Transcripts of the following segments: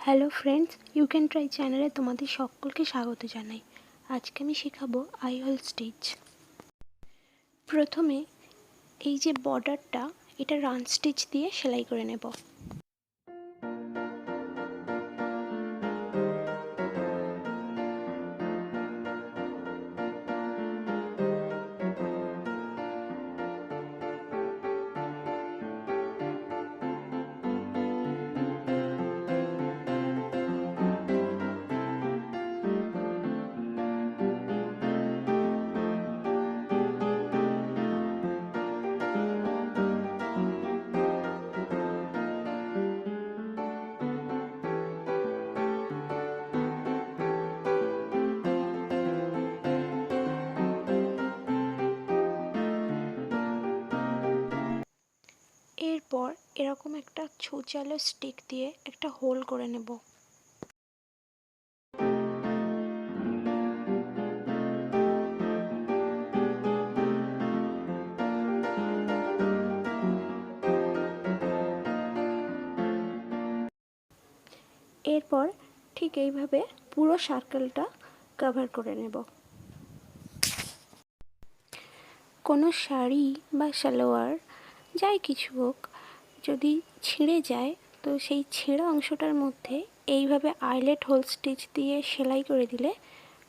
Hello friends, you can try চ্যানেলে তোমাদের সকলকে স্বাগত জানাই। আজকে আমি শেখাবো আই হোল স্টিচ। প্রথমে এই যে বর্ডারটা, এটা রান স্টিচ দিয়ে সেলাই করে নেব। এরপর এরকম একটা ছুঁচালো স্টিক দিয়ে একটা হোল করে নেব। এরপর ঠিক এইভাবে পুরো সার্কেলটা কভার করে নেব। কোনো শাড়ি বা সালোয়ার যাই কিছু হোক, যদি ছিঁড়ে যায় তো সেই ছেঁড়া অংশটার মধ্যে এইভাবে আইলেট হোল স্টিচ দিয়ে সেলাই করে দিলে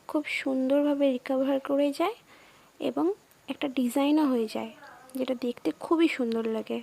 খুব সুন্দরভাবে রিকভার করে যায় এবং একটা ডিজাইনও হয়ে যায়, যেটা দেখতে খুবই সুন্দর লাগে।